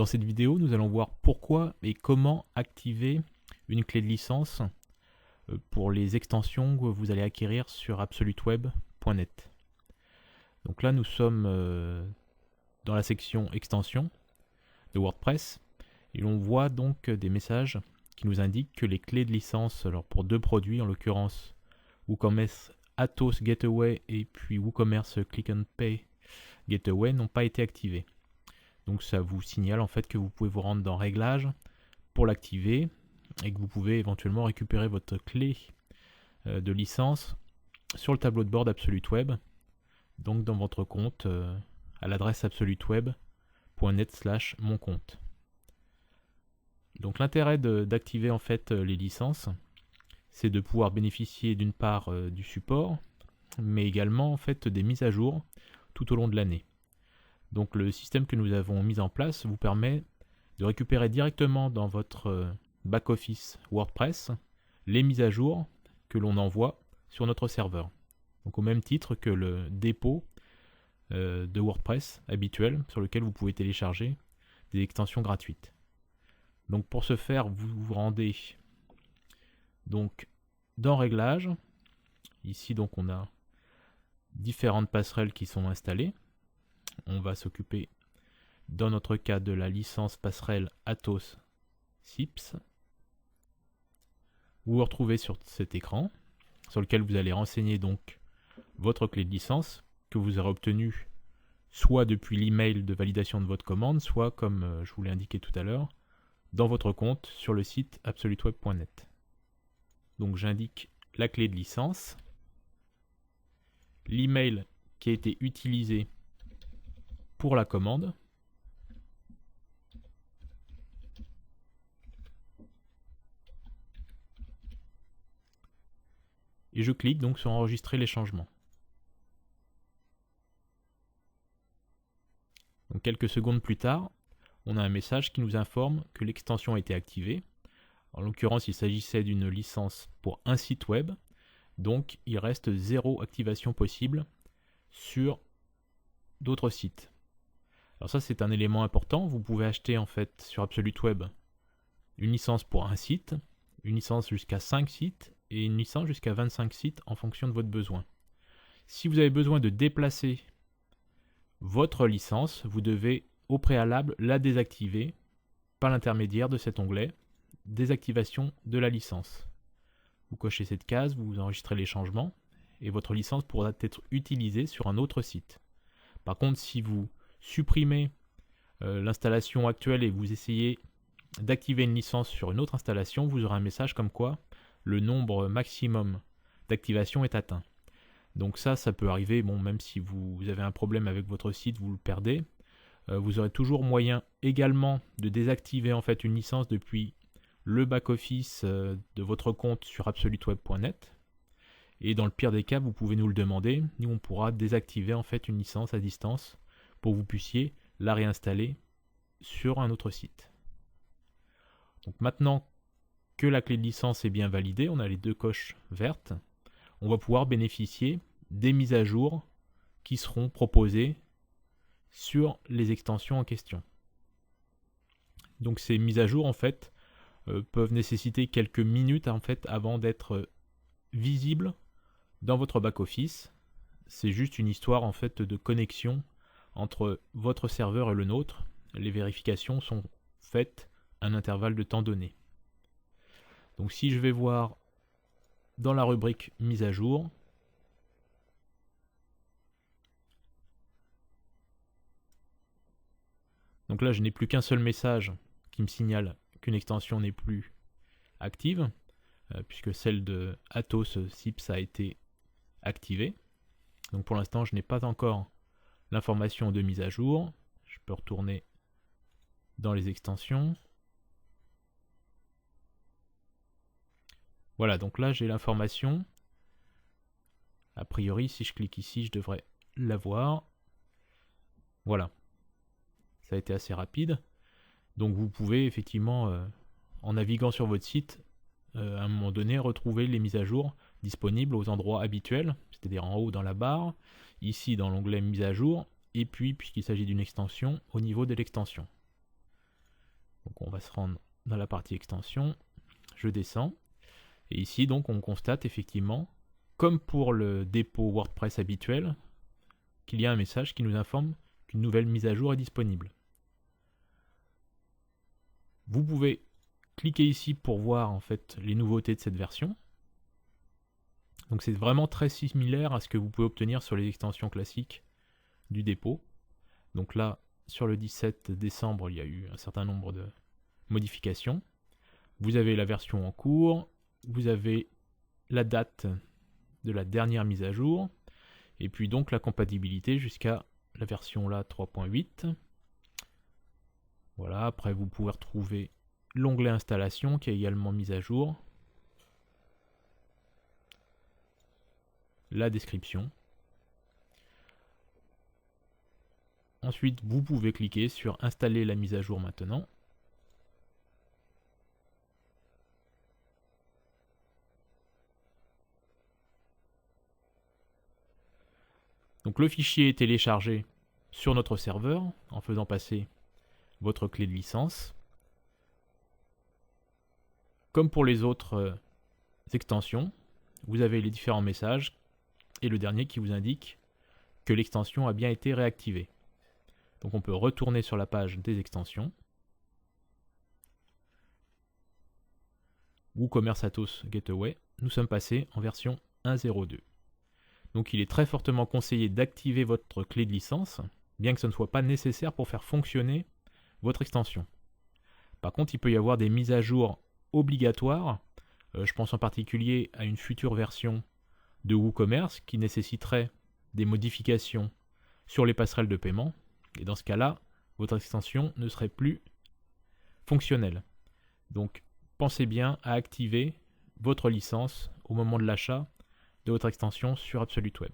Dans cette vidéo, nous allons voir pourquoi et comment activer une clé de licence pour les extensions que vous allez acquérir sur absoluteweb.net. Donc là, nous sommes dans la section extensions de WordPress et l'on voit donc des messages qui nous indiquent que les clés de licence, alors pour deux produits, en l'occurrence WooCommerce Atos Gateway et puis WooCommerce Click and Pay Gateway, n'ont pas été activées. Donc ça vous signale en fait que vous pouvez vous rendre dans Réglages pour l'activer et que vous pouvez éventuellement récupérer votre clé de licence sur le tableau de bord d'AbsoluteWeb, donc dans votre compte à l'adresse absoluteweb.net/moncompte. Donc l'intérêt d'activer en fait les licences, c'est de pouvoir bénéficier d'une part du support, mais également en fait des mises à jour tout au long de l'année. Donc le système que nous avons mis en place vous permet de récupérer directement dans votre back-office WordPress les mises à jour que l'on envoie sur notre serveur. Donc au même titre que le dépôt de WordPress habituel sur lequel vous pouvez télécharger des extensions gratuites. Donc pour ce faire, vous vous rendez donc dans Réglages. Ici donc on a différentes passerelles qui sont installées. On va s'occuper dans notre cas de la licence passerelle Atos SIPS. Vous vous retrouvez sur cet écran sur lequel vous allez renseigner donc votre clé de licence que vous aurez obtenue soit depuis l'email de validation de votre commande, soit comme je vous l'ai indiqué tout à l'heure, dans votre compte sur le site absoluteweb.net. Donc j'indique la clé de licence, l'email qui a été utilisé pour la commande, et je clique donc sur enregistrer les changements. Donc quelques secondes plus tard, on a un message qui nous informe que l'extension a été activée. En l'occurrence, il s'agissait d'une licence pour un site web, donc il reste 0 activation possible sur d'autres sites. Alors ça, c'est un élément important. Vous pouvez acheter en fait sur AbsoluteWeb une licence pour un site, une licence jusqu'à 5 sites et une licence jusqu'à 25 sites en fonction de votre besoin. Si vous avez besoin de déplacer votre licence, vous devez au préalable la désactiver par l'intermédiaire de cet onglet désactivation de la licence. Vous cochez cette case, vous enregistrez les changements et votre licence pourra être utilisée sur un autre site. Par contre, si vous supprimez l'installation actuelle et vous essayez d'activer une licence sur une autre installation, vous aurez un message comme quoi le nombre maximum d'activation est atteint. Donc ça peut arriver, même si vous avez un problème avec votre site, vous le perdez. Vous aurez toujours moyen également de désactiver en fait une licence depuis le back-office de votre compte sur absoluteweb.net. Et dans le pire des cas, vous pouvez nous le demander. Nous, on pourra désactiver en fait une licence à distance pour que vous puissiez la réinstaller sur un autre site. Donc maintenant que la clé de licence est bien validée, on a les deux coches vertes, on va pouvoir bénéficier des mises à jour qui seront proposées sur les extensions en question. Donc ces mises à jour en fait peuvent nécessiter quelques minutes en fait avant d'être visibles dans votre back-office. C'est juste une histoire en fait de connexion entre votre serveur et le nôtre. Les vérifications sont faites à un intervalle de temps donné. Donc si je vais voir dans la rubrique mise à jour, donc là je n'ai plus qu'un seul message qui me signale qu'une extension n'est plus active, puisque celle de Atos SIPS a été activée. Donc pour l'instant je n'ai pas encore l'information de mise à jour. Je peux retourner dans les extensions. Voilà, donc là j'ai l'information. A priori, si je clique ici, je devrais l'avoir. Voilà. Ça a été assez rapide. Donc vous pouvez effectivement, en naviguant sur votre site, à un moment donné, retrouver les mises à jour disponibles aux endroits habituels, c'est-à-dire en haut dans la barre, ici dans l'onglet mise à jour, et puis, puisqu'il s'agit d'une extension, au niveau de l'extension. Donc on va se rendre dans la partie extension, je descends, et ici donc on constate effectivement, comme pour le dépôt WordPress habituel, qu'il y a un message qui nous informe qu'une nouvelle mise à jour est disponible. Vous pouvez cliquer ici pour voir en fait les nouveautés de cette version. Donc c'est vraiment très similaire à ce que vous pouvez obtenir sur les extensions classiques du dépôt. Donc là, sur le 17 décembre, il y a eu un certain nombre de modifications. Vous avez la version en cours, vous avez la date de la dernière mise à jour, et puis donc la compatibilité jusqu'à la version là 3.8. Voilà, après vous pouvez retrouver l'onglet installation qui est également mis à jour, la description. Ensuite, vous pouvez cliquer sur installer la mise à jour maintenant. Donc le fichier est téléchargé sur notre serveur en faisant passer votre clé de licence. Comme pour les autres extensions, vous avez les différents messages et le dernier qui vous indique que l'extension a bien été réactivée. Donc on peut retourner sur la page des extensions. WooCommerce Atos Gateway, nous sommes passés en version 1.0.2. Donc il est très fortement conseillé d'activer votre clé de licence, bien que ce ne soit pas nécessaire pour faire fonctionner votre extension. Par contre, il peut y avoir des mises à jour obligatoires. Je pense en particulier à une future version de WooCommerce qui nécessiterait des modifications sur les passerelles de paiement. Et dans ce cas-là, votre extension ne serait plus fonctionnelle. Donc, pensez bien à activer votre licence au moment de l'achat de votre extension sur Absolute Web.